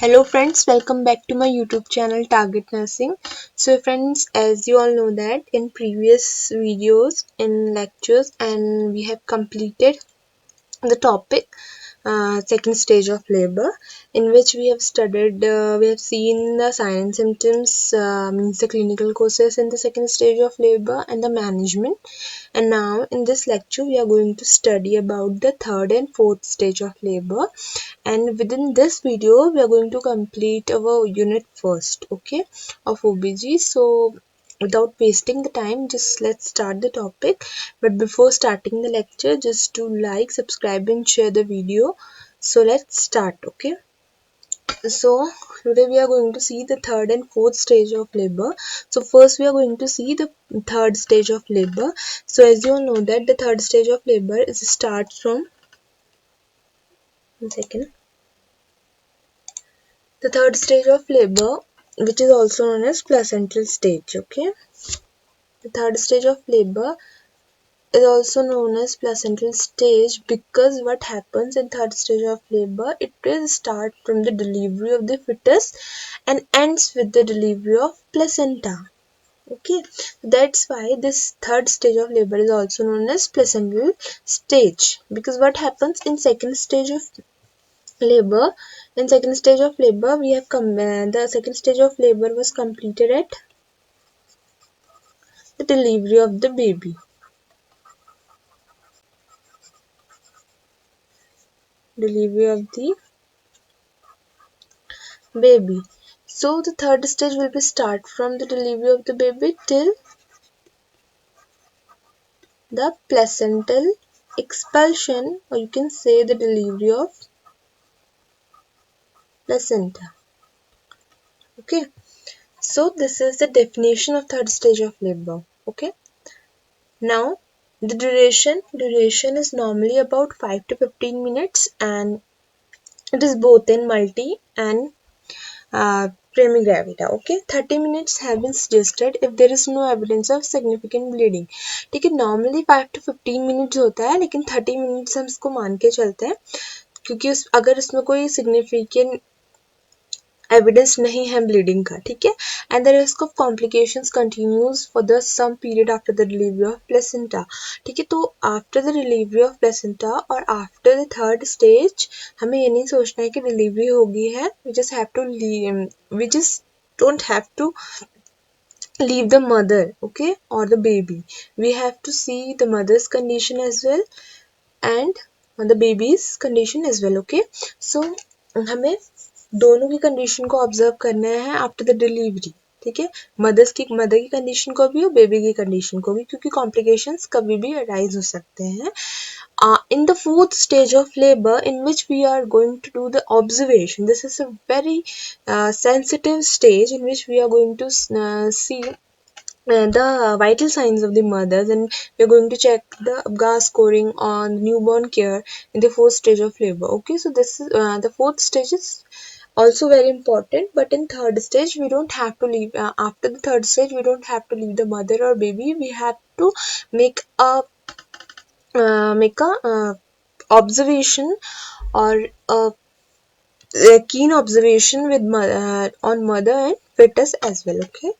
Hello friends, welcome back to my YouTube channel Target Nursing. So friends, as you all know that in previous videos, in lectures, and we have completed the topic second stage of labor, in which we have studied, we have seen the signs and symptoms, means the clinical courses in the second stage of labor and the management. And now in this lecture we are going to study about the third and fourth stage of labor, and within this video we are going to complete our unit first, okay, of OBG. So without wasting the time, just let's start the topic. But before starting the lecture, just to like, subscribe and share the video. So let's start, okay. So today we are going to see the third and fourth stage of labor. So first we are going to see the third stage of labor. So as you all know that the third stage of labor is starts from, one second, the third stage of labor, which is also known as placental stage, okay. The third stage of labor is also known as placental stage because what happens in third stage of labor, it will start from the delivery of the fetus and ends with the delivery of placenta. Okay, that's why this third stage of labor is also known as placental stage, because what happens in second stage of labor, in second stage of labor we have the second stage of labor was completed at the delivery of the baby. Delivery of the baby. So the third stage will be start from the delivery of the baby till the placental expulsion, or you can say the delivery of placenta. Okay. So this is the definition of third stage of labor. Okay. Now the duration is normally about 5 to 15 minutes, and it is both in multi and Primigravida. Okay, 30 minutes have been suggested if there is no evidence of significant bleeding. ठीक है, normally 5 to 15 minutes होता है, लेकिन 30 minutes हम इसको मान के चलते हैं, क्योंकि अगर इसमें कोई significant एविडेंस नहीं है ब्लीडिंग का, ठीक है. And the risk of complications continues for the some period after the delivery of placenta. ठीक है, तो after the delivery of placenta और आफ्टर द थर्ड स्टेज हमें ये नहीं सोचना है कि डिलीवरी हो गई है, we just have to we just don't have to leave the mother, okay, or the baby. We have to see the mother's condition as well and the baby's condition as well, okay. So हमें दोनों की condition को observe करना है after the delivery, ठीक है. Mother की condition को भी और बेबी की कंडीशन को भी, क्योंकि कॉम्प्लिकेशंस कभी भी अराइज हो सकते हैं. In the fourth stage of labor, in which we are going to do the observation, this is a very sensitive stage in which we are going to see the vital signs of the mothers, and we're going to check the ABGAS scoring on newborn care in the fourth stage of labor. Okay, so this is the fourth stage is also very important, but in third stage we don't have to leave, after the third stage we don't have to leave the mother or baby. We have to make a observation, or a keen observation with on mother and fetus as well, okay.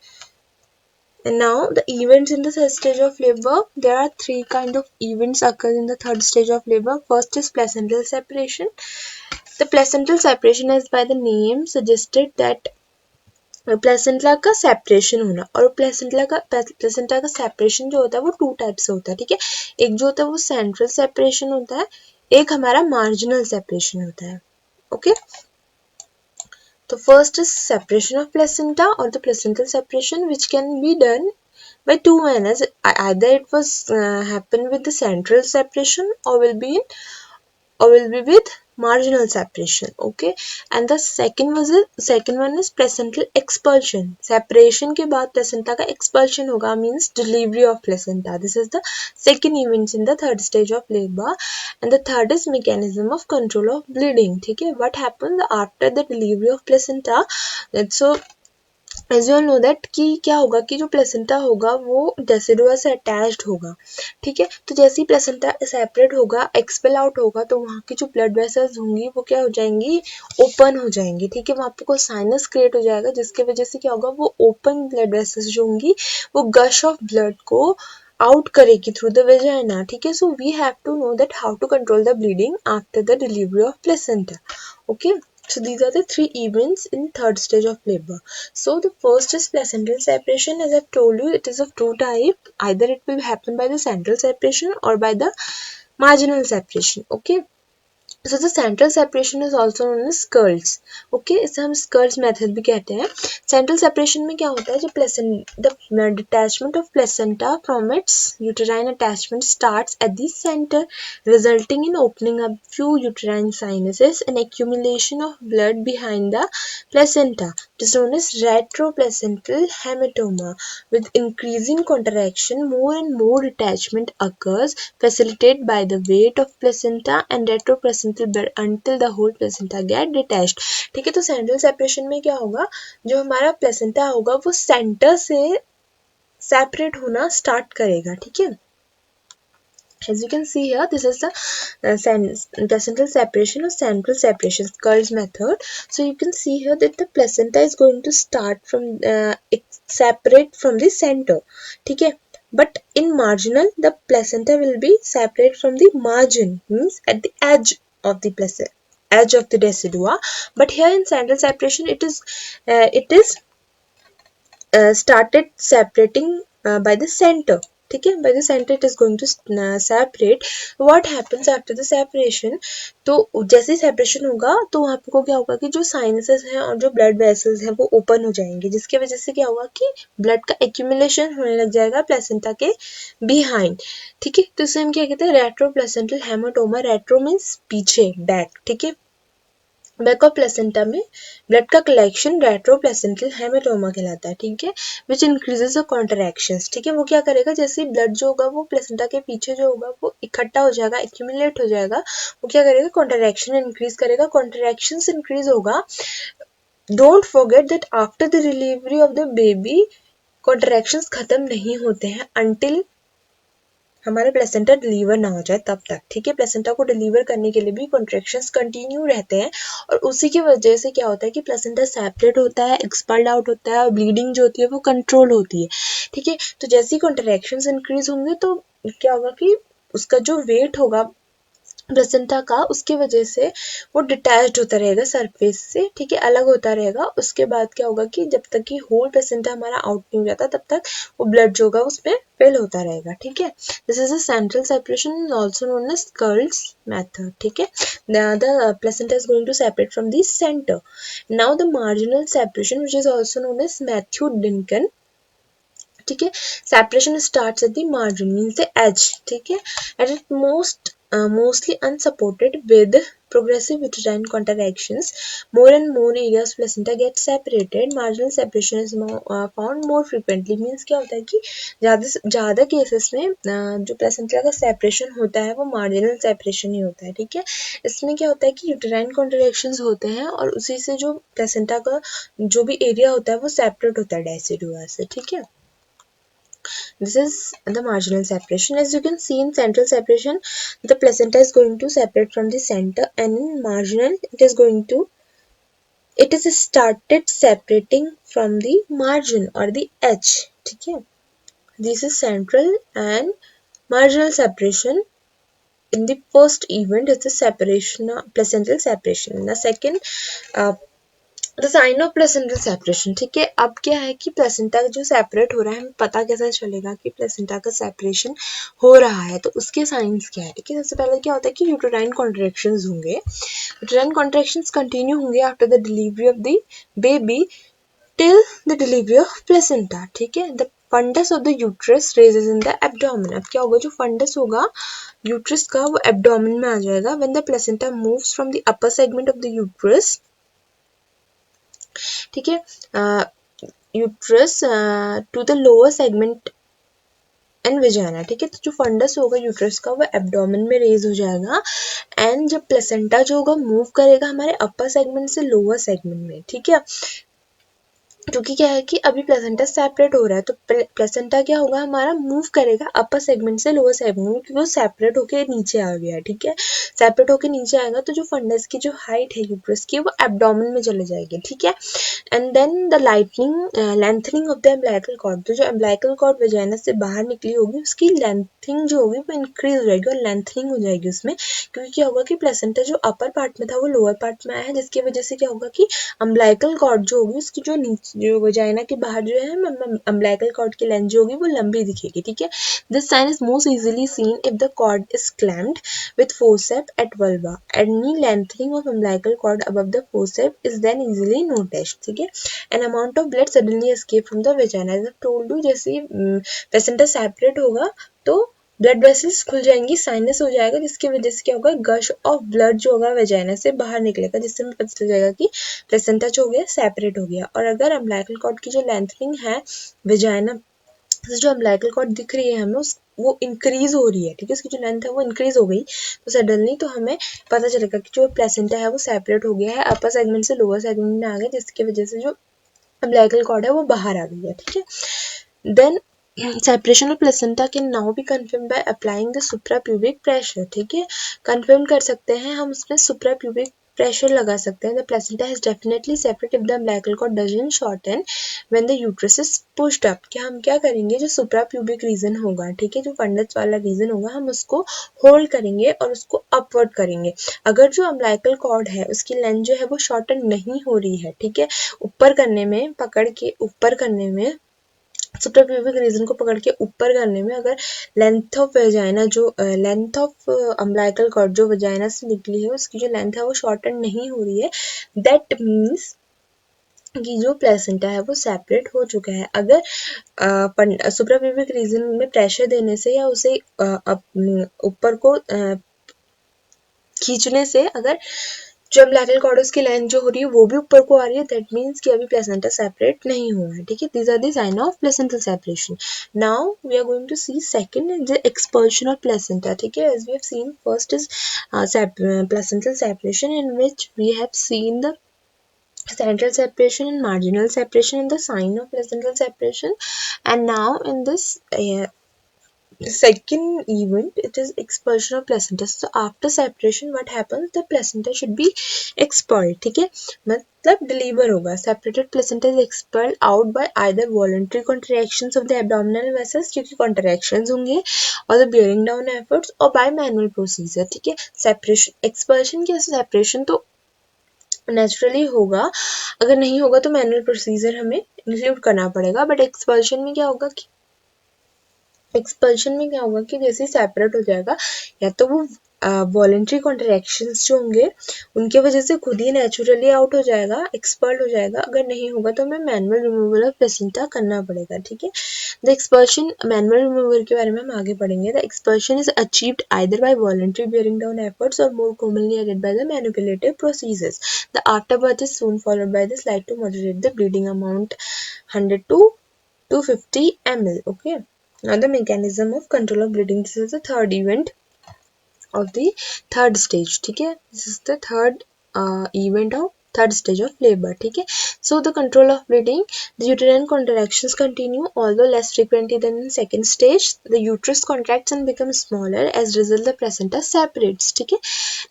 And now the events in the third stage of labor, there are three kind of events occur in the third stage of labor. First is placental separation. The placental separation, as by the name suggested, that placenta का separation होना, और placenta का separation जो होता है वो to type से होता है, ठीक है. एक जो होता है वो सेंट्रल सेपरेशन होता है, एक हमारा मार्जिनल सेपरेशन होता है, ओके. तो first is separation of placenta, or the placental separation, which can be done by two manners. Either it was happen with the central separation, or will be with marginal separation, okay. And the second one is placental expulsion. Separation के बाद placenta का expulsion होगा, means delivery of placenta. This is the second event in the third stage of labor. And the third is mechanism of control of bleeding, ठीक है. What happens after the delivery of placenta? So as you know that कि क्या होगा कि जो placenta होगा वो decidua से अटैच्ड होगा, ठीक है। तो जैसे ही प्लेसेंटा सेपरेट होगा, एक्सपेल आउट होगा, तो वहाँ की जो ब्लड वेसल्स होंगी वो क्या हो जाएंगी, ओपन हो जाएंगी, ठीक है। वहाँ पे कोई साइनस क्रिएट हो जाएगा जिसकी वजह से क्या होगा, वो ओपन ब्लड वेसल्स जो होंगी वो गश ऑफ ब्लड को आउट करेगी थ्रू द वेजाइना, ठीक है। So we have to know that how to control the bleeding after the delivery of placenta, okay. So these are the three events in third stage of labor. So the first is placental separation. As I've told you, it is of two type. Either it will happen by the central separation or by the marginal separation, okay. So the central separation is also known as Skulls, okay. इसे हम Skulls method भी कहते हैं। Central separation में क्या होता है, जब the detachment of placenta from its uterine attachment starts at the center, resulting in opening up few uterine sinuses and accumulation of blood behind the placenta. It is known as retroplacental hematoma. With increasing contraction, more and more detachment occurs, facilitated by the weight of placenta and retroplacental blood until the whole placenta get detached, ठीक है। तो central separation में क्या होगा, जो हमारा placenta होगा वो सेंटर से सेपरेट होना स्टार्ट करेगा, ठीक है। As you can see here, this is the placental separation or central separation, Skulls method. So you can see here that the placenta is going to start from separate from the center, ठीक है। But in marginal, the placenta will be separate from the margin, means at the edge of the placenta, edge of the decidua. But here in central separation, it is started separating by the center, ठीक है। by the center it is going to separate. what happens after the separation, तो जैसे separation होगा तो वहाँ पे को क्या होगा कि जो साइनसेस हैं और जो ब्लड वेसल्स हैं वो ओपन हो जाएंगे, जिसकी वजह से क्या होगा कि ब्लड का एक्यूमुलेशन होने लग जाएगा प्लेसेंटा के बिहाइंड, ठीक है। तो इसे हम क्या कहते हैं, retro placental haematoma. Retro means पीछे, बैक, ठीक है। बैक ऑफ प्लेसेंटा में ब्लड का कलेक्शन रेट्रोप्लेसेंटल हेमाटोमा कहलाता है, ठीक है। विच इंक्रीजेस द कॉन्ट्रैक्शंस, ठीक है। वो क्या करेगा, जैसे ब्लड जो होगा वो प्लेसेंटा के पीछे जो होगा वो इकट्ठा हो जाएगा, एक्यूमुलेट हो जाएगा, वो क्या करेगा, कॉन्ट्रैक्शन इंक्रीज करेगा। कॉन्ट्रैक्शंस इंक्रीज होगा, don't forget that after the delivery of the baby contractions खत्म नहीं होते हैं अंटिल हमारा प्लेसेंटा डिलीवर ना हो जाए तब तक, ठीक है। प्लेसेंटा को डिलीवर करने के लिए भी कॉन्ट्रैक्शंस कंटिन्यू रहते हैं और उसी की वजह से क्या होता है कि प्लेसेंटा सेपरेट होता है, एक्सपल्ड आउट होता है और ब्लीडिंग जो होती है वो कंट्रोल होती है, ठीक है। तो जैसे ही कॉन्ट्रैक्शंस इंक्रीज होंगे तो क्या होगा कि उसका जो वेट होगा प्लेसेंटा का, उसकी वजह से वो डिटैच्ड होता रहेगा सरफेस से, ठीक है, अलग होता रहेगा। उसके बाद क्या होगा कि जब तक कि होल प्लेसेंटा हमारा आउट नहीं हो जाता तब तक वो ब्लड जो होगा उसमें फिल होता रहेगा, ठीक है। This is a central separation also known as Schultze's method, ठीक है। The placenta is going to separate from the centre. Now the marginal separation which is also known as Matthew Duncan, ठीक है। Separation starts at the margin, means the edge, ठीक है। At it mostly unsupported with progressive uterine contractions, more and more areas placenta get separated. Marginal separation is found more frequently, means क्या होता है कि ज़्यादा cases में जो placenta का सेपरेशन होता है वो मार्जिनल सेपरेशन ही होता है, ठीक है। इसमें क्या होता है कि यूटेराइन कॉन्ट्रैक्शंस होते हैं और उसी से जो प्लेसेंटा का जो भी एरिया होता है वो सेपरेट होता है डेसिडुआ से, ठीक है। This is the marginal separation. As you can see in central separation, the placenta is going to separate from the center, and in marginal, it is started separating from the margin or the edge. ठीक है? This is central and marginal separation. In the first event is the separation, placental separation. In the second, the sign of placental separation, ठीक है। अब क्या है कि placenta जो separate हो रहा है, हमें पता कैसे चलेगा कि प्लेसेंटा का सेपरेशन हो रहा है, तो उसके साइंस क्या है, ठीक है। सबसे पहले क्या होता है कि यूटेराइन कॉन्ट्रैक्शंस होंगे, यूटेराइन कॉन्ट्रैक्शंस कंटिन्यू होंगे after the delivery of the baby till the delivery of placenta, ठीक है। The fundus of the uterus rises in the abdomen. अब क्या होगा, जो फंडस होगा यूट्रस का वो एब्डोमेन में आ जाएगा when the placenta moves from the upper segment of the uterus, ठीक है, uterus to the lower segment and vagina, ठीक है। तो जो फंडस होगा यूट्रस का वो एब्डोमेन में रेज हो जाएगा एंड जब प्लेसेंटा जो होगा मूव करेगा हमारे अपर सेगमेंट से लोअर सेगमेंट में, ठीक है। क्योंकि क्या है कि अभी प्लेसेंटा सेपरेट हो रहा है, तो प्लेसेंटा क्या होगा हमारा, मूव करेगा अपर सेगमेंट से लोअर सेगमेंट में, क्योंकि वो सेपरेट होके नीचे आ गया है, ठीक है। सेपरेट होके नीचे आएगा तो जो फंडस की जो हाइट है यूट्रस की वो एब्डोमेन में चले जाएगी, ठीक है। And then the lengthening of the umbilical cord, तो जो एम्ब्लाइकल कॉर्ड वजाइना से बाहर निकली होगी उसकी लेंथिंग जो होगी वो इंक्रीज हो जाएगी और लेंथनिंग हो जाएगी उसमें, क्योंकि क्या होगा कि प्लेसेंटा जो अपर पार्ट में था वो लोअर पार्ट में आया है, जिसकी वजह से क्या होगा कि अम्बिलिकल कॉर्ड जो होगी उसकी जो नीचे जो वजाइना के बाहर जो है अम्बिलिकल कॉर्ड की लेंथ जो होगी वो लंबी दिखेगी, ठीक है। This sign is most easily seen if the cord is clamped with forceps at vulva. Any lengthening of umbilical cord above the forceps is then easily noticed, ठीक है। An amount of blood suddenly escape from the vagina. as I told you, जैसे placenta separate होगा तो blood vessels खुल जाएंगी, sinus हो जाएगा, जिसकी वजह से क्या होगा, गश ऑफ ब्लड जो होगा वेजाइना से बाहर निकलेगा, जिससे हमें पता चल जाएगा कि प्लेसेंटा जो हो गया सेपरेट हो गया। और अगर अम्बिलिकल कॉर्ड की जो लेंथनिंग है वेजाइना से, जो अम्बिलिकल कॉर्ड दिख रही है हमें वो इंक्रीज हो रही है, ठीक है, उसकी जो लेंथ है वो इंक्रीज हो गई, तो सडनली तो हमें पता चलेगा कि जो प्लेसेंटा है वो सेपरेट हो गया है, अपर सेगमेंट से लोअर सेगमेंट में आ गया, जिसकी वजह से जो अम्बिलिकल कॉर्ड है वो बाहर आ गई है, ठीक है। Then separation of placenta can now be confirm by applying the suprapubic pressure, ठीक है। कन्फर्म कर सकते हैं हम उसमें सुप्राप्यूबिक प्रेशर लगा सकते हैं। The placenta is definitely separate if the umbilical cord doesn't shorten when the uterus is pushed up. क्या हम क्या करेंगे, जो सुप्राप्यूबिक रीजन होगा, ठीक है, जो फंडस वाला रीजन होगा, हम उसको होल्ड करेंगे और उसको अपवर्ड करेंगे। अगर जो अम्बिलिकल कॉर्ड है उसकी लेंथ जो है वो शॉर्टन नहीं हो रही है, ठीक है, ऊपर करने में, पकड़ के ऊपर करने में, सुप्राप्यूबिक रीजन को पकड़ के ऊपर करने में, अगर लेंथ ऑफ वेजाइना जो लेंथ ऑफ अम्बिलिकल कॉर्ड जो वेजाइना से निकली है उसकी जो लेंथ है वो शॉर्टन नहीं हो रही है, दैट मीन्स कि जो प्लेसेंटा है वो सेपरेट हो चुका है। अगर सुप्राप्यूबिक रीजन में प्रेशर देने से या उसे ऊपर को खींचने से अगर जो अम्बिलिकल कॉर्ड उसकी लेंथ जो हो रही है वो भी ऊपर को आ रही है, दैट मीन्स कि अभी प्लेसेंटा सेपरेट नहीं हुआ है, ठीक है। These are the sign of placental separation. Now we are going to see second the expulsion of placenta, ठीक है। As we have seen first is placental separation in which we have seen the central separation and marginal separation and the sign of placental separation, and now in this second event it is expulsion of placenta. So after separation what happens, the placenta should be expelled, ठीक है, मतलब deliver होगा। separated placenta is expelled out by either voluntary contractions of the abdominal vessels, क्योंकि contractions होंगे, और the bearing down efforts, और by manual procedure, ठीक है। separation expulsion क्या, separation तो नेचुरली होगा, अगर नहीं होगा तो मैनुअल प्रोसीजर हमें इंक्लूड करना पड़ेगा। बट एक्सपल्शन में क्या होगा कि जैसे सेपरेट हो जाएगा, या तो वो वॉलेंट्री कॉन्ट्रैक्शंस जो होंगे उनके वजह से खुद ही नेचुरली आउट हो जाएगा, एक्सपर्ट हो जाएगा, अगर नहीं होगा तो हमें मैनुअल रिमूवल ऑफ प्लेसेंटा करना पड़ेगा, ठीक है। द एक्सपल्शन, मैनुअल रिमूवल के बारे में हम आगे पढ़ेंगे। The expulsion is achieved either by voluntary bearing down efforts or more commonly aided by the manipulative procedures. The afterbirth is soon followed by the slight to moderate the bleeding amount 100 to 250 ml, okay. Now the mechanism of control of bleeding, this is the third event of the third stage, ठीक है, this is the third event of third stage of labor, ठीक है। So the control of bleeding, the uterine contractions continue although less frequently than in second stage. The uterus contracts and becomes smaller, as result the placenta separates, ठीक है।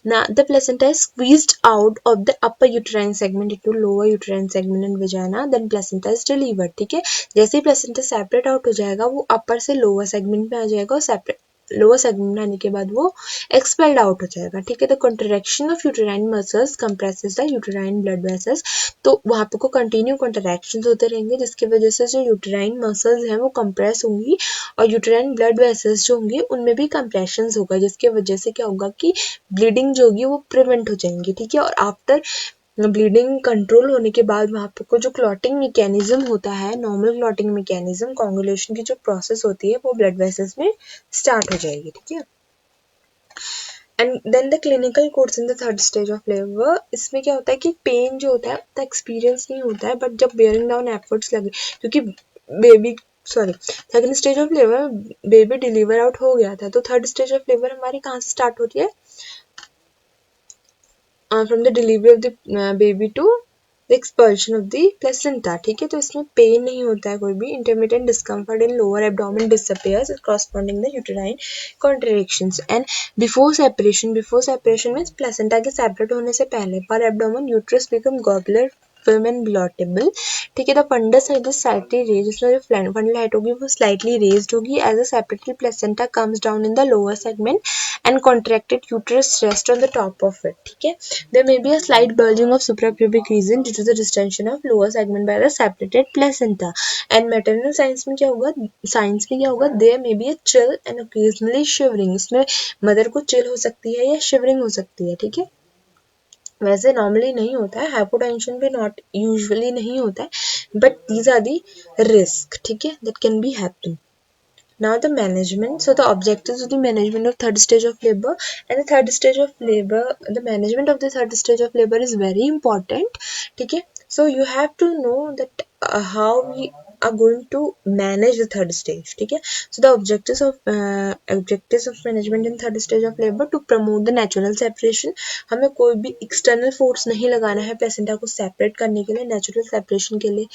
Now the placenta is squeezed out of the upper uterine segment into lower uterine segment and vagina, then placenta is delivered, ठीक है। जैसे ही placenta separate out हो जाएगा वो upper से lower segment में आ जाएगा, और separate लोअर सेगमेंट में आने के बाद वो एक्सपेल्ड आउट हो जाएगा, ठीक है। The contraction of uterine muscles compresses the uterine blood vessels, तो वहाँ पे को कंटिन्यू कॉन्ट्रैक्शंस होते रहेंगे, जिसकी वजह से जो यूटेराइन मसल्स हैं वो कंप्रेस होंगी, और यूटेराइन ब्लड वेसल्स जो होंगे उनमें भी कंप्रेशंस होगा, जिसकी वजह से क्या होगा कि ब्लीडिंग जो होगी वो प्रिवेंट हो जाएंगी, ठीक है। और आफ्टर ब्लीडिंग कंट्रोल होने के बाद वहाँ पे को जो क्लॉटिंग मैकेनिज्म होता है, नॉर्मल क्लॉटिंग मैकेनिज्म, कोआगुलेशन की जो प्रोसेस होती है वो ब्लड वेसल्स में स्टार्ट हो जाएगी, ठीक है। And then the clinical course in the third stage of labour, इसमें क्या होता है कि पेन जो होता है उतना एक्सपीरियंस नहीं होता है, बट जब बियरिंग डाउन एफर्ट्स लगे, क्योंकि second stage of labour baby deliver out हो गया था, तो थर्ड स्टेज ऑफ लेबर हमारी कहाँ से स्टार्ट होती है, from the delivery of the baby to the expulsion of the placenta, ठीक है। तो इसमें पेन नहीं होता है कोई भी, intermittent discomfort in lower abdomen disappears corresponding the uterine contractions and before separation means placenta के सेपरेट होने से पहले पर abdomen uterus become globular firm and ballotable, ठीक है। द फंडस है स्लाइटली रेज, इसमें जो फंडल हाइट होगी वो स्लाइटली रेज्ड होगी as a separated placenta comes down in the lower segment and contracted uterus rest on the top of it, ठीक है। There may be a slight bulging of suprapubic region due to the distension of lower segment by the separated placenta and maternal science में क्या होगा there may be a chill and occasionally shivering, इसमें mother को chill हो सकती है या shivering हो सकती है, ठीक है। वैसे नॉर्मली नहीं होता है, हाइपोटेंशन भी नॉट यूजुअली नहीं होता है, but these are the risk, ठीक है, that can be happen. Now the management. So the objectives of the management of third stage of labor, and the third stage of labor, the management of the third stage of labor is very important. Okay, so you have to know that how we are going to manage the third stage. Okay, so the objectives of management in third stage of labor to promote the natural separation. हमें कोई भी external force नहीं लगाना है placenta को separate करने के लिए, नेचुरल सेपरेशन के लिए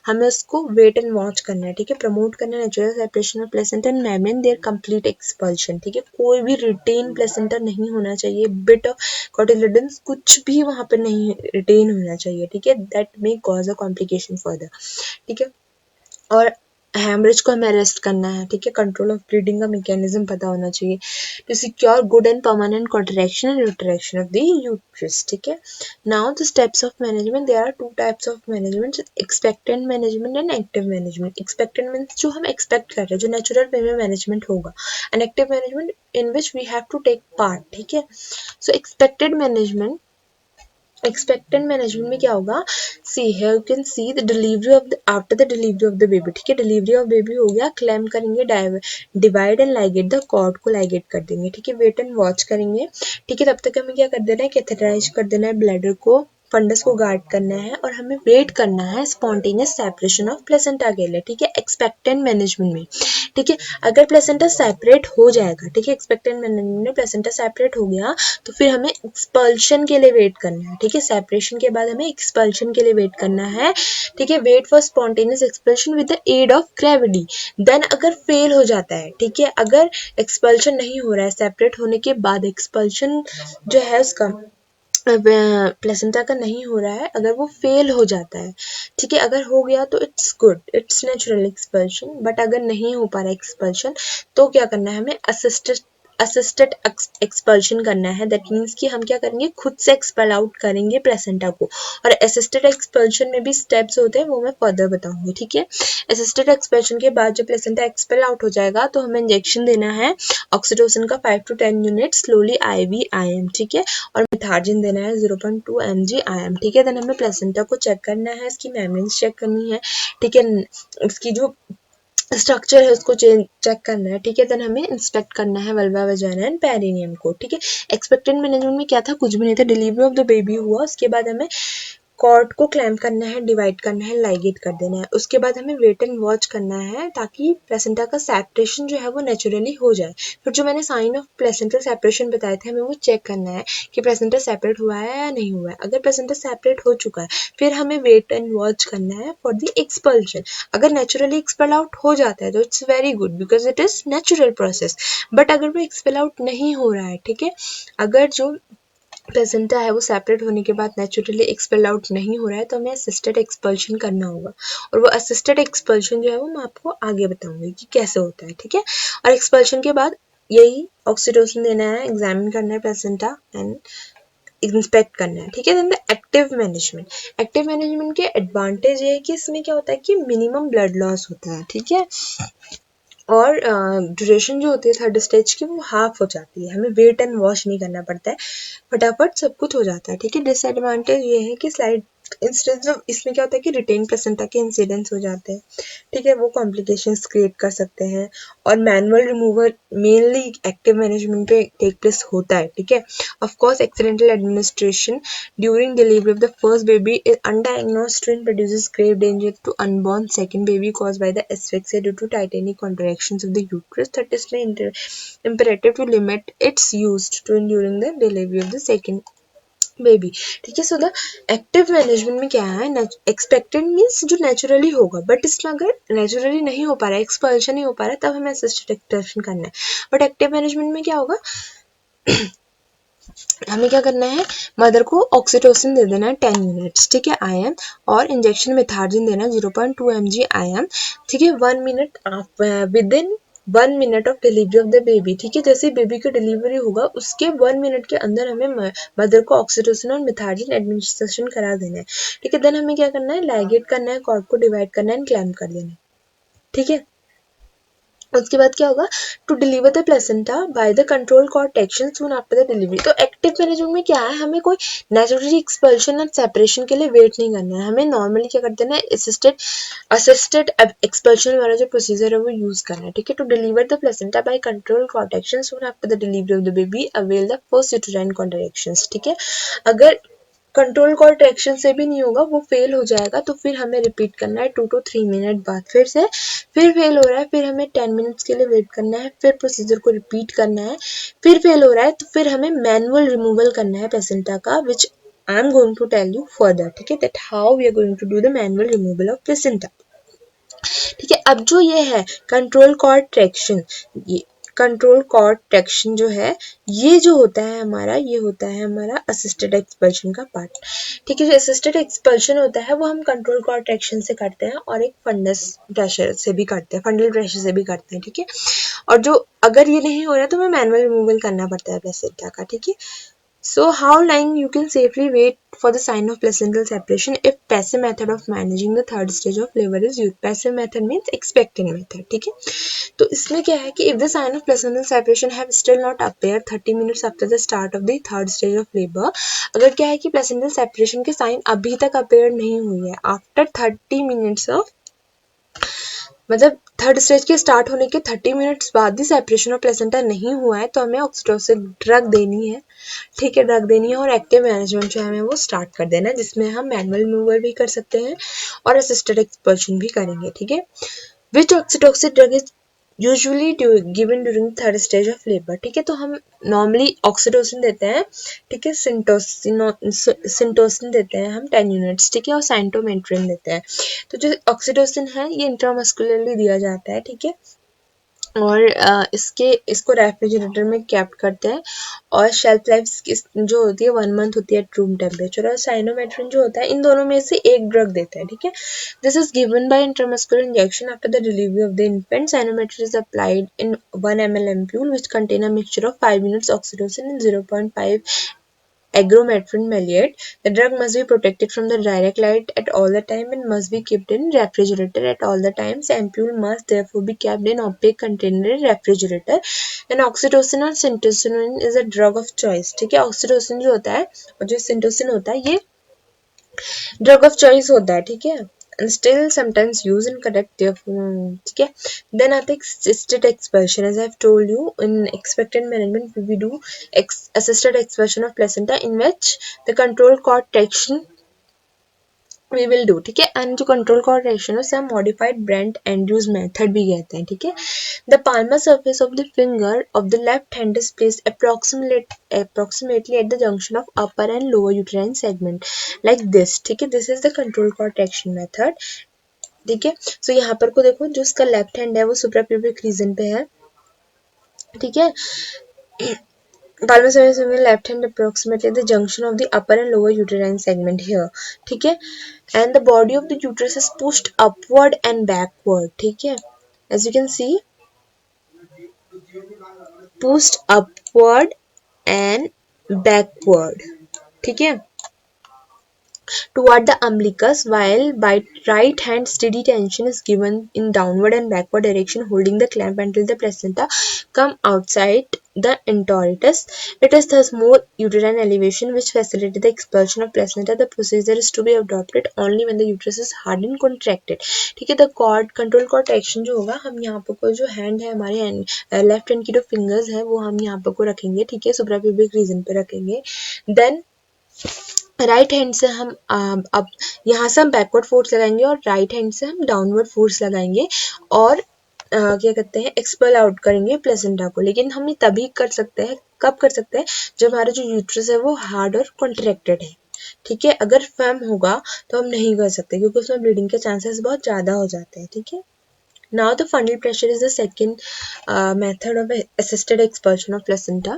हमें उसको वेट एंड वॉच करना है, ठीक है। प्रमोट करना है natural separation of placenta and membrane their complete expulsion, ठीक है। कोई भी रिटेन प्लेसेंटा नहीं होना चाहिए, बिट ऑफ कोटिलिडन्स कुछ भी वहां पर नहीं रिटेन होना चाहिए, ठीक है। That may cause a complication further, ठीक है। और हेमरेज को हमें अरेस्ट करना है, ठीक है। कंट्रोल ऑफ ब्लीडिंग का मैकेनिज्म पता होना चाहिए to secure good and permanent contraction and retraction of the uterus, ठीक है। Now the steps of management, there are two types of management, expectant management and active management. Expectant means जो हम expect कर रहे हैं, जो नेचुरल वे में management होगा, and active management in which we have to take part, ठीक है। सो एक्सपेक्टेंट मैनेजमेंट में क्या होगा, see here you can see the delivery of the after the delivery of the baby, ठीक है। Delivery of baby हो गया, clamp करेंगे, divide and ligate the cord को लाइगेट कर देंगे, ठीक है। वेट एंड वॉच करेंगे, ठीक है। तब तक हमें क्या कर देना है, कैथेटराइज कर देना है ब्लैडर को, फंडस को गार्ड करना है, और हमें वेट करना है स्पॉन्टेनियस सेपरेशन ऑफ प्लेसेंटा के लिए, ठीक है। एक्सपेक्टेंट मैनेजमेंट में, ठीक है, अगर प्लेसेंटा सेपरेट हो जाएगा, ठीक है, एक्सपेक्टेंट मैनेजमेंट में प्लेसेंटा सेपरेट हो गया तो फिर हमें एक्सपल्शन के लिए वेट करना है, ठीक है। सेपरेशन के बाद हमें एक्सपल्शन के लिए वेट करना है, ठीक है। Wait for spontaneous expulsion with the aid of gravity. Then अगर फेल हो जाता है, ठीक है, अगर एक्सपल्शन नहीं हो रहा है, सेपरेट होने के बाद एक्सपल्शन जो है उसका प्लेसेंटा का नहीं हो रहा है, अगर वो फेल हो जाता है, ठीक है, अगर हो गया तो it's good, it's natural expulsion. But अगर नहीं हो पा रहा एक्सपल्शन तो क्या करना है, हमें असिस्टेड एक्सपल्शन करना है। दैट मीन्स कि हम क्या करेंगे, खुद से एक्सपेल आउट करेंगे प्लेसेंटा को। और असिस्टेड एक्सपल्शन में भी स्टेप्स होते हैं, वो मैं फर्दर बताऊंगी, ठीक है। असिस्टेड एक्सपल्शन के बाद जब प्लेसेंटा एक्सपेल आउट हो जाएगा तो हमें इंजेक्शन देना है ऑक्सीटोसिन का 5 to 10 unit slowly IV IM, ठीक है। और मिथार्जिन देना है 0.2 mg IM, ठीक है। देन हमें प्लेसेंटा को चेक करना है, इसकी मेम्ब्रेन्स चेक करनी है, ठीक है। इसकी जो स्ट्रक्चर है उसको चेक करना है, ठीक है। देन हमें इंस्पेक्ट करना है वल्वा, वजाइना एंड पेरिनियम को, ठीक है। एक्सपेक्टेंट मैनेजमेंट में क्या था, कुछ भी नहीं था, डिलीवरी ऑफ द बेबी हुआ, उसके बाद हमें कॉर्ड को क्लैम्प करना है, डिवाइड करना है, लाइगेट कर देना है। उसके बाद हमें वेट एंड वॉच करना है ताकि प्लेसेंटा का सेपरेशन जो है वो नेचुरली हो जाए। फिर जो मैंने साइन ऑफ प्लेसेंटल सेपरेशन बताए थे, हमें वो चेक करना है कि प्लेसेंटा सेपरेट हुआ है या नहीं हुआ है। अगर प्लेसेंटा सेपरेट हो चुका है फिर हमें वेट एंड वॉच करना है फॉर द एक्सपल्शन। अगर नेचुरली एक्सपेल आउट हो जाता है तो it's very good because it is natural process. But अगर वो एक्सपेल आउट नहीं हो रहा है, ठीक है, अगर जो प्लेसेंटा है वो सेपरेट होने के बाद नेचुरली एक्सपेल आउट नहीं हो रहा है तो हमें असिस्टेड एक्सपल्शन करना होगा। और वो असिस्टेड एक्सपल्शन जो है वो मैं आपको आगे बताऊंगी कि कैसे होता है, ठीक है। और एक्सपल्शन के बाद यही ऑक्सीटोसिन देना है, एग्जामिन करना है प्लेसेंटा एंड इंस्पेक्ट करना है, ठीक है। देन द एक्टिव मैनेजमेंट के एडवांटेज ये है कि इसमें क्या होता है कि मिनिमम ब्लड लॉस होता है, ठीक है। और ड्यूरेशन जो होती है थर्ड स्टेज की वो हाफ हो जाती है, हमें वेट एंड वॉश नहीं करना पड़ता है, फटाफट सब कुछ हो जाता है, ठीक है। डिसएडवांटेज ये है कि स्लाइड इंस्टेंस ऑफ इसमें क्या होता है कि रिटेन प्लेसेंटा के इंसिडेंट्स हो जाते हैं, ठीक है, वो कॉम्प्लिकेशंस क्रिएट कर सकते हैं। और manual removal mainly active management पे टेक प्लेस होता है, ठीक है। Of course accidental administration during delivery of the first baby is undiagnosed twin produces grave danger to unborn second baby caused by the asphyxia due to titanic contractions of the uterus. That is imperative to limit its use during the delivery of the second baby. ठीक है, so the active management में क्या है, expected means जो naturally होगा, but इसमें अगर naturally नहीं हो पा रहा है, एक्सपल्शन नहीं हो पा रहा है, तब हमें असिस्टेड एक्सपल्शन करना है। बट एक्टिव मैनेजमेंट में क्या होगा, हमें क्या करना है, मदर को ऑक्सीटोसिन दे देना है 10 यूनिट्स, ठीक है, IM, और इंजेक्शन मेथार्जिन देना है 0.2 mg IM, ठीक है, 1 minute with in 1 minute of delivery of the baby. ठीक है, जैसे बेबी का डिलीवरी होगा उसके 1 मिनट के अंदर हमें मदर को ऑक्सीटोसिन और मेथार्जिन एडमिनिस्ट्रेशन करा देना है। ठीक है, देन हमें क्या करना है, लाइगेट करना है, कॉर्ड को डिवाइड करना है एंड क्लैम्प कर देना है। ठीक है, उसके बाद क्या होगा, to deliver the placenta by the control cord action soon after the delivery. तो एक्टिव मैनेजमेंट में क्या है, हमें कोई नेचुरली एक्सपल्शन और सेपरेशन के लिए वेट नहीं करना है, हमें नॉर्मली क्या कर देना है, असिस्टेड एक्सपल्शन वाला जो प्रोसीजर है वो यूज करना है। ठीक है, to deliver the placenta by control cord action soon after the delivery of the baby avail the first uterine contractions. ठीक है, अगर कंट्रोल कॉन्ट्रैक्शन से भी नहीं होगा, वो फेल हो जाएगा, तो फिर हमें रिपीट करना है 2 to 3 मिनट बाद फिर से, फिर फेल हो रहा है, फिर हमें 10 मिनट्स के लिए वेट करना है, फिर प्रोसीजर को रिपीट करना है, फिर फेल हो रहा है तो फिर हमें मैनुअल रिमूवल करना है प्लेसेंटा का, which I am going to tell you further. ठीक है, that how we are going to do the manual removal of placenta. ठीक है, अब जो ये है कंट्रोल कॉर्ड ट्रैक्शन, ये कंट्रोल कॉर्ड ट्रैक्शन जो है, ये जो होता है हमारा, ये होता है हमारा असिस्टेड एक्सपल्शन का पार्ट। ठीक है, जो असिस्टेड एक्सपल्शन होता है वो हम कंट्रोल कॉर्ड ट्रैक्शन से करते हैं और एक फंडस प्रेशर से भी करते हैं, फंडल प्रेशर से भी करते हैं। ठीक है, और जो अगर ये नहीं हो रहा तो हमें मैनुअल रिमूवल करना पड़ता है प्लेसेंटा का। ठीक है, so how long you can safely wait for the sign of placental separation if passive method of managing the third stage of labor is used? Passive method means expected method. ठीक है, तो इसमें क्या है कि if the sign of placental separation have still not appeared 30 minutes after the start of the third stage of labor, अगर क्या है कि placental separation के साइन अभी तक अपेयर नहीं हुई है आफ्टर 30 मिनट्स ऑफ, मतलब थर्ड स्टेज के स्टार्ट होने के 30 मिनट्स बाद भी सेपरेशन ऑफ प्लेसेंटा नहीं हुआ है, तो हमें ऑक्सीटोसिन ड्रग देनी है। ठीक है, ड्रग देनी है और एक्टिव मैनेजमेंट जो है हमें वो स्टार्ट कर देना है, जिसमें हम मैनुअल रिमूवल भी कर सकते हैं और असिस्टेड एक्सपल्शन भी करेंगे। ठीक है, which oxytocin drug is usually given during third stage of labour. ठीक है, तो हम नॉर्मली ऑक्सीटोसिन देते हैं, ठीक है, सिंटोसिन देते हैं हम 10 यूनिट्स, ठीक है, और साइंटोमेट्रिन देते हैं। तो जो ऑक्सीटोसिन है ये इंट्रामस्कुलरली दिया जाता है। ठीक है, और इसको रेफ्रिजरेटर में कैप्ट करते हैं और शेल्फ लाइफ जो होती है 1 मंथ होती है एट रूम टेम्परेचर, और साइनोमेट्रिन जो होता है, इन दोनों में से एक ड्रग देते हैं। ठीक है, this is given by intramuscular injection after the delivery of the infant. Syntometrine is applied in 1 ml ampule which contain a mixture of 5 units oxytocin and 0.5 agrometrin maleate. The drug must be protected from the direct light at all the time and must be kept in refrigerator at all the times. Ampule must therefore be kept in opaque container in refrigerator. And oxytocin और syntocinon is a drug of choice. ठीक है, oxytocin जो होता है और जो syntocin होता है, ये ड्रग ऑफ चॉइस होता है। ठीक है, and still sometimes used in correct ठीक है, then आते assisted expulsion. As I have told you, in expected management we do assisted expulsion of placenta in which the control cord traction we will do. ठीक है, and जो control cord traction है उसे हम modified Brent Andrews method भी कहते हैं। ठीक है, the Palmer surface of the finger of the left hand is placed approximately at the junction of upper and lower uterine segment like this. ठीक है, this is the control cord traction method. ठीक है, सो यहाँ पर को देखो, जो उसका लेफ्ट हैंड है वो सुप्राप्यूबिक रीजन पे है। ठीक है, palmar surface of the left hand approximately at the junction of the upper and lower uterine segment here. ठीक है, and the body of the uterus is pushed upward and backward. ठीक है, as you can see, pushed upward and backward. ठीक है, toward the umbilicus, while by right hand steady tension is given in downward and backward direction, holding the clamp until the placenta come outside the introitus. It is thus more uterine elevation which facilitates the expulsion of placenta. The procedure is to be adopted only when the uterus is hard and contracted. ठीक है, the cord control cord traction जो होगा, हम यहाँ पर को जो hand है हमारे लेफ्ट हैंड की जो फिंगर्स है वो हम यहाँ पर को रखेंगे। ठीक है, सुप्राप्यूबिक रीजन पे रखेंगे। देन राइट हैंड से हम अब यहाँ से हम बैकवर्ड फोर्स लगाएंगे और राइट हैंड से हम डाउनवर्ड फोर्स लगाएंगे और क्या कहते हैं एक्सपेल आउट करेंगे प्लेसेंटा को। लेकिन हम ये तभी कर सकते हैं, कब कर सकते हैं, जब हमारा जो यूट्रस है वो हार्ड और कॉन्ट्रैक्टेड है। ठीक है, अगर फर्म होगा तो हम नहीं कर सकते क्योंकि उसमें ब्लीडिंग के चांसेस बहुत ज़्यादा हो जाते हैं। ठीक है, now the fundal pressure is the second method of assisted expulsion of placenta.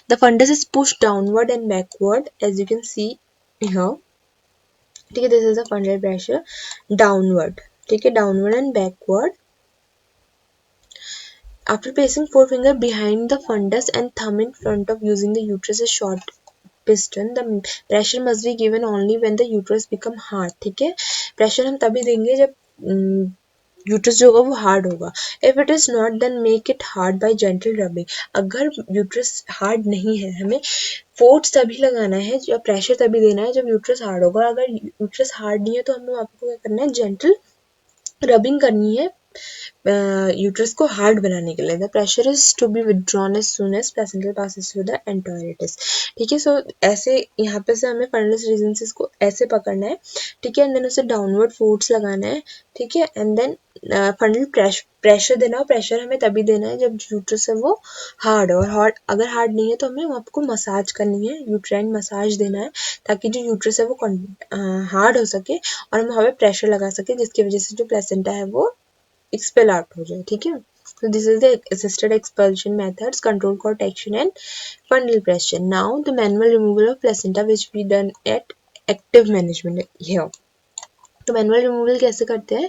The fundus is pushed downward and backward as you can see here. ठीक है, this is the fundal pressure downward. ठीक है, downward and backward. After placing forefinger behind the fundus and thumb in front of using the uterus as short piston, the pressure must be given only when the uterus become hard. ठीक है, pressure हम तभी देंगे जब uterus जो होगा वो hard होगा। If it is not then make it hard by gentle rubbing. अगर यूट्रस हार्ड नहीं है, हमें फोर्स तभी लगाना है या प्रेशर तभी देना है जब यूट्रस हार्ड होगा। अगर यूट्रस हार्ड नहीं है तो हमें आपको क्या करना है, जेंटल रबिंग करनी है यूट्रस को हार्ड बनाने के लिए। The pressure is to be withdrawn as soon as placenta passes through the introitus. ठीक है, सो ऐसे यहाँ पे से हमें फंडस रीजेंसिस को ऐसे पकड़ना है। ठीक है, एंड देन उसे डाउनवर्ड फोर्स लगाना है। ठीक है, एंड देन फंडल प्रेशर देना है। प्रेशर हमें तभी देना है जब यूट्रस है वो हार्ड, और हार्ड अगर हार्ड नहीं है तो हमें आपको मसाज करनी है, यूट्राइन मसाज देना है ताकि जो यूट्रस है वो हार्ड हो सके और हम वहाँ पे प्रेशर लगा सके जिसकी वजह से जो प्लेसेंटा है वो expel out हो जाए। ठीक है, so this is the assisted expulsion methods: control cord action and fundal pressure. Now the manual removal of placenta which we done at active management here. तो मैनुअल रिमूवल कैसे करते हैं,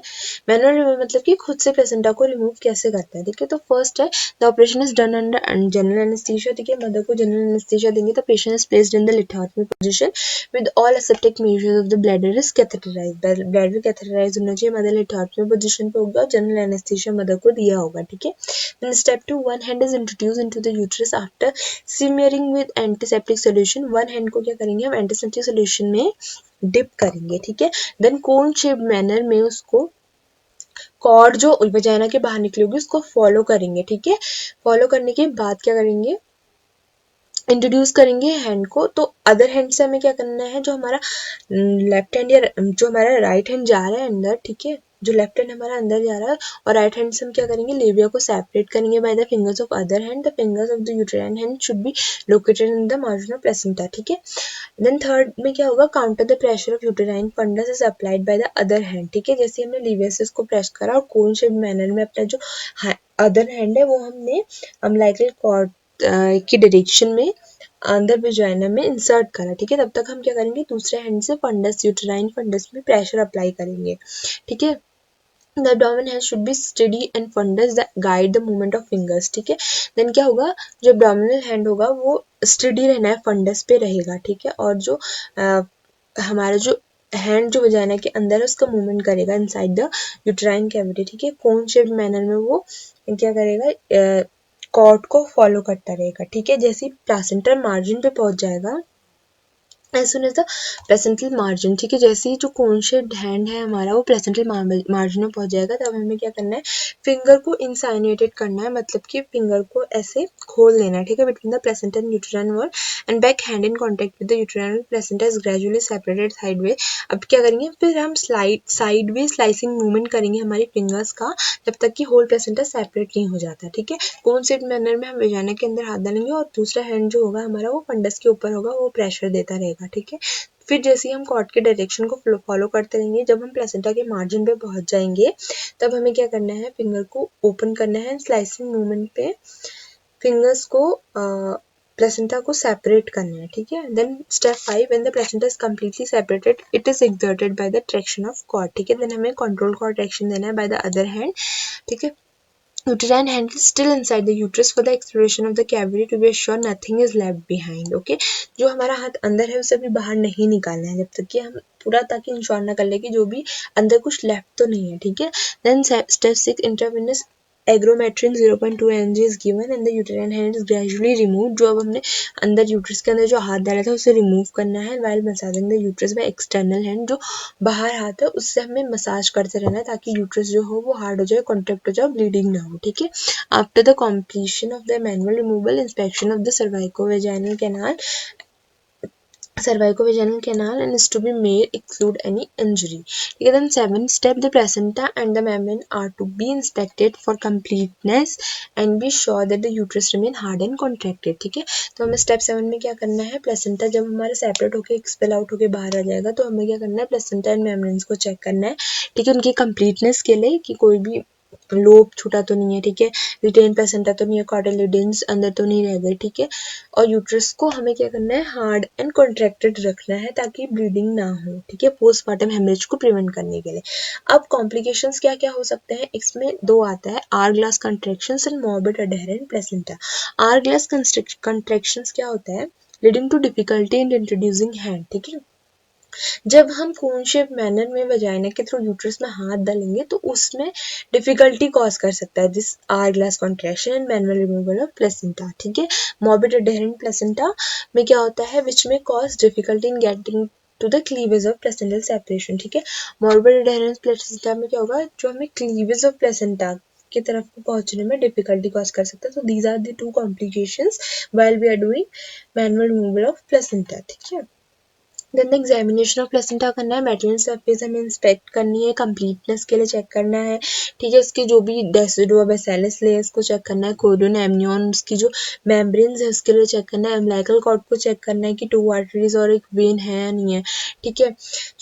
मैनुअल रिमूवल मतलब कि खुद से प्लेसेंटा को remove कैसे करते हैं। ठीक है, तो फर्स्ट है the operation is done under general anaesthesia. ठीक है, मदर को जनरल एनेस्थीसिया देंगे। The patient is placed in the lithotomy position with all aseptic measures of the bladder is catheterised. Bladder catheterise होना चाहिए, मदर लिथोटमी पोजीशन पे होगा, general anaesthesia mother को दिया होगा। ठीक है, then step 2, one hand is introduce into the uterus after smearing with antiseptic solution. One hand को क्या करेंगे हम, एंटीसेप्टिक सॉल्यूशन में डिप करेंगे। ठीक है, देन कोन शेप मैनर में उसको कॉर्ड जो वजाइना के बाहर निकली होगी उसको फॉलो करेंगे। ठीक है, फॉलो करने के बाद क्या करेंगे, इंट्रोड्यूस करेंगे हैंड को। तो अदर हैंड से हमें क्या करना है, जो हमारा लेफ्ट हैंड या जो हमारा राइट हैंड जा रहा है अंदर, ठीक है, जो लेफ्ट हैंड हमारा अंदर जा रहा है और राइट हैंड से हम क्या करेंगे, लेबिया को सेपरेट करेंगे by the fingers of other hand. The fingers of the uterine hand should be located in the margin of placenta. ठीक है, देन थर्ड में क्या होगा, counter the pressure of uterine fundus is applied by the other hand. ठीक है, जैसे हमने लेबिया से इसको प्रेस करा और कोन शेप मैनर में अपना जो अदर हैंड है वो हमने अम्बिलिकल कॉर्ड की डायरेक्शन में अंदर वेजाइना में इंसर्ट करा। ठीक है, तब तक हम क्या करेंगे, दूसरे हैंड से फंडस यूटेराइन फंडस में प्रेशर अप्लाई करेंगे। ठीक है, the abdomen hand should be steady and fundus that guide the movement of fingers. ठीक है, देन क्या होगा, जो abdominal hand होगा वो स्टेडी रहना है, फंडस पे रहेगा। ठीक है, और जो हमारा जो हैंड जो वजाइना के अंदर है उसका मूवमेंट करेगा इनसाइड द यूटेराइन कैविटी। ठीक है, कोन शेप मैनर में वो क्या करेगा, कॉर्ड को फॉलो करता रहेगा। ठीक है, जैसे ही प्लेसेंटल मार्जिन पे पहुंच जाएगा, as soon as the placental margin. ठीक है, जैसे ही जो कोन शेप्ड हैंड है हमारा वो प्लेसेंटल मार्जिन में पहुंच जाएगा, तब हमें क्या करना है, फिंगर को इंसाइनेटेड करना है, मतलब कि फिंगर को ऐसे खोल देना है। ठीक है, between the placenta and uterine wall and back hand in contact with the uterine placenta is gradually separated sideway. अब क्या करेंगे, फिर हम साइडवे स्लाइसिंग मूवमेंट करेंगे हमारी फिंगर्स का, जब तक कि होल प्लेसेंटा सेपरेट नहीं हो जाता। ठीक है, कोन शेप्ड मैनर में हम वेजाइना के अंदर हाथ डालेंगे और दूसरा हैंड जो होगा हमारा वो फंडस के ऊपर होगा, वो प्रेशर देता रहेगा। ठीक है, फिर जैसे ही हम कॉर्ड के डायरेक्शन को फॉलो करते रहेंगे, जब हम प्लेसेंटा के मार्जिन पे पहुंच जाएंगे तब हमें क्या करना है, फिंगर को ओपन करना है, स्लाइसिंग मूवमेंट पे फिंगर्स को प्लेसेंटा को सेपरेट करना है। ठीक है, then step 5, when the placenta is completely separated it is exerted by the traction of cord. ठीक है, देन हमें कंट्रोल कॉर्ड ट्रैक्शन देना है बाय द अदर हैंड। ठीक है, uterine hand is still inside the uterus for the exploration of the cavity to be assured nothing is left behind. Okay, जो हमारा हाथ अंदर है उसे भी बाहर नहीं निकालना है जब तक कि हम पूरा, ताकि इंश्योर ना कर ले कि जो भी अंदर कुछ लेफ्ट तो नहीं है। ठीक है, then step 6, intravenous ergometrine 0.2 mg is given and the uterine hand is gradually removed। जो अब हमने अंदर यूट्रस के अंदर जो हाथ डाला था उसे रिमूव करना है while massaging the uterus by external hand। जो बाहर हाथ है उससे हमें मसाज करते रहना है ताकि यूट्रस जो हो वो हार्ड हो जाए, कॉन्ट्रैक्ट हो जाए, ब्लीडिंग ना हो। ठीक है, after the completion of the manual removal, inspection of the cervico vaginal canal cervicovaginal canal and is to be made exclude any injury. ठीक है, then 7th step, the placenta and the membrane are to be inspected for completeness and be sure that the uterus remain hard and contracted. ठीक है, तो हमें step 7 में क्या करना है, प्लेसेंटा जब हमारे सेपरेट होके एक्सपेल आउट होके बाहर आ जाएगा तो हमें क्या करना है, प्लेसेंटा एंड मेम्ब्रेन्स को चेक करना है. ठीक है, उनकी कंप्लीटनेस के लिए कि कोई भी लोब छूटा तो नहीं है. ठीक है, रिटेन प्लेसेंटा तो नहीं है, कॉटिलिडन्स अंदर तो नहीं रह गए. ठीक है, और यूट्रस को हमें क्या करना है, हार्ड एंड कॉन्ट्रैक्टेड रखना है ताकि ब्लीडिंग ना हो. ठीक है, पोस्टमार्टम हेमरेज को प्रिवेंट करने के लिए. अब कॉम्प्लिकेशंस क्या क्या हो सकते हैं, इसमें दो आता है, hourglass contractions and morbid adherent placenta. Hourglass contractions क्या होता है, leading to difficulty in introducing hand. ठीक है, जब हम कोन शेप मैनर में वजाइना के थ्रू यूट्रस में हाथ डालेंगे तो उसमें डिफिकल्टी कॉज कर सकता है this are glass contraction and manual removal of placenta. ठीक है, मॉर्बिड अडहेरेंट प्लेसेंटा में क्या होता है, विच में cause difficulty in getting to the cleavage of placental separation. ठीक है, मॉर्बिड अडहेरेंट प्लेसेंटा में क्या होगा, जो हमें क्लीवेज ऑफ प्लेसेंटा की तरफ पहुंचने में डिफिकल्टी कॉज कर सकता है. तो these are the two complications while we are doing manual removal of placenta. ठीक है, देन एग्जामिनेशन ऑफ प्लेसेंटा करना है, मेटल सरफेस हमें इंस्पेक्ट करनी है, कंप्लीटनेस के लिए चेक करना है. ठीक है, उसकी जो भी डेसिडुआ बेसिलस लेयर्स को चेक करना है, कोरियन एमनियन उसकी जो मेम्ब्रेन्स है उसके लिए चेक करना है, अम्बिलिकल कॉर्ड को चेक करना है कि 2 आर्टरीज और एक वेन है या नहीं है. ठीक है,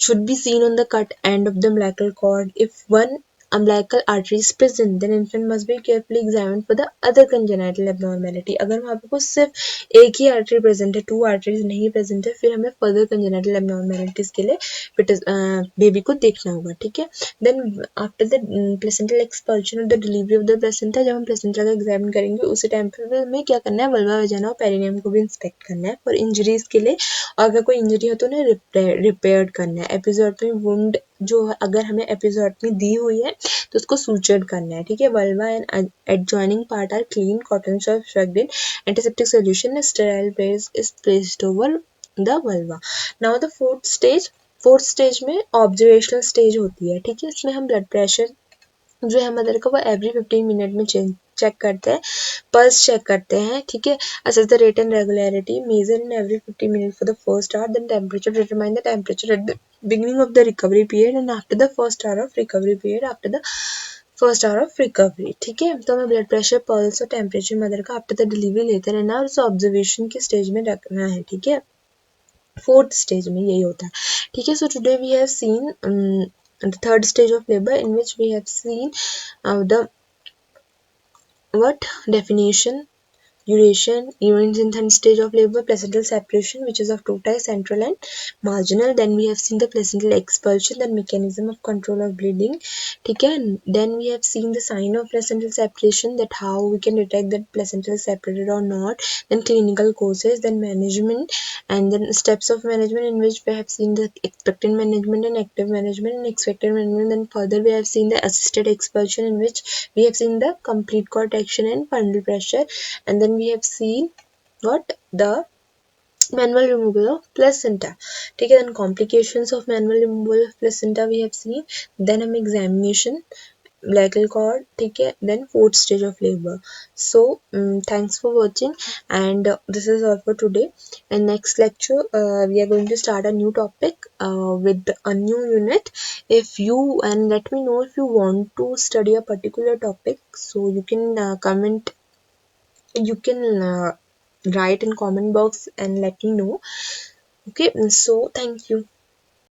should be seen on the cut end of the umbilical cord. If one umbilical artery is present then infant must be carefully examined for the other congenital abnormality. अगर वहाँ पे कुछ सिर्फ एक ही आर्टरी प्रेजेंट है, 2 आर्टरीज नहीं present है, फिर हमें फर्दर congenital abnormalities के लिए बेबी को देखना होगा. ठीक है, then after the placental expulsion of the delivery of the placenta, जब हम प्लेसेंटा का एग्जामिन करेंगे उसी टाइम पर हमें क्या करना है, वल्वा वजाना और पेरिनियम को भी इंस्पेक्ट करना है फॉर इंजरीज के लिए, और अगर कोई इंजरी हो तो उन्हें रिपेयर करना है. एपिजोटमी वुंड जो अगर हमें एपिजोटमी दी हुई है तो उसको सूचर्ड करना है. ठीक है, vulva and adjoining part are clean, cotton soft swabbed in antiseptic solution, sterile brace is placed over the vulva. Now the fourth stage में ऑब्जर्वेशनल स्टेज होती है. ठीक है, इसमें हम ब्लड प्रेशर जो है मदर का वो एवरी 15 मिनट में चेक करते हैं, पल्स चेक करते हैं. ठीक है, assess the rate and regularity, measure in every 50 minutes for the first hour, then temperature, determine the temperature at the beginning of the recovery period and after the first hour of recovery period, after the first hour of recovery. ठीक है, तो हमें blood pressure, pulse और temperature mother का after the delivery लेते रहना और उसे ऑब्जर्वेशन के स्टेज में रखना है. ठीक है, फोर्थ स्टेज में यही होता है. ठीक है, so today we have seen the third stage of labor in which we have seen the definition, duration, events in third stage of labor, placental separation which is of two types, central and marginal. Then we have seen the placental expulsion, the mechanism of control of bleeding. ठीक है, then we have seen the sign of placental separation, that how we can detect that placental is separated or not, then clinical causes, then management, and then steps of management in which we have seen the expectant management and active management. And expectant management, then further we have seen the assisted expulsion in which we have seen the complete cord action and fundal pressure, and then we have seen what the manual removal of placenta. ठीक है, then complications of manual removal of placenta we have seen, then हम examination, umbilical cord. ठीक है, then fourth stage of labor. So thanks for watching, and this is all for today. In next lecture we are going to start a new topic with a new unit. If you, and let me know if you want to study a particular topic, so you can comment, you can write in comment box and let me know. Okay, so thank you.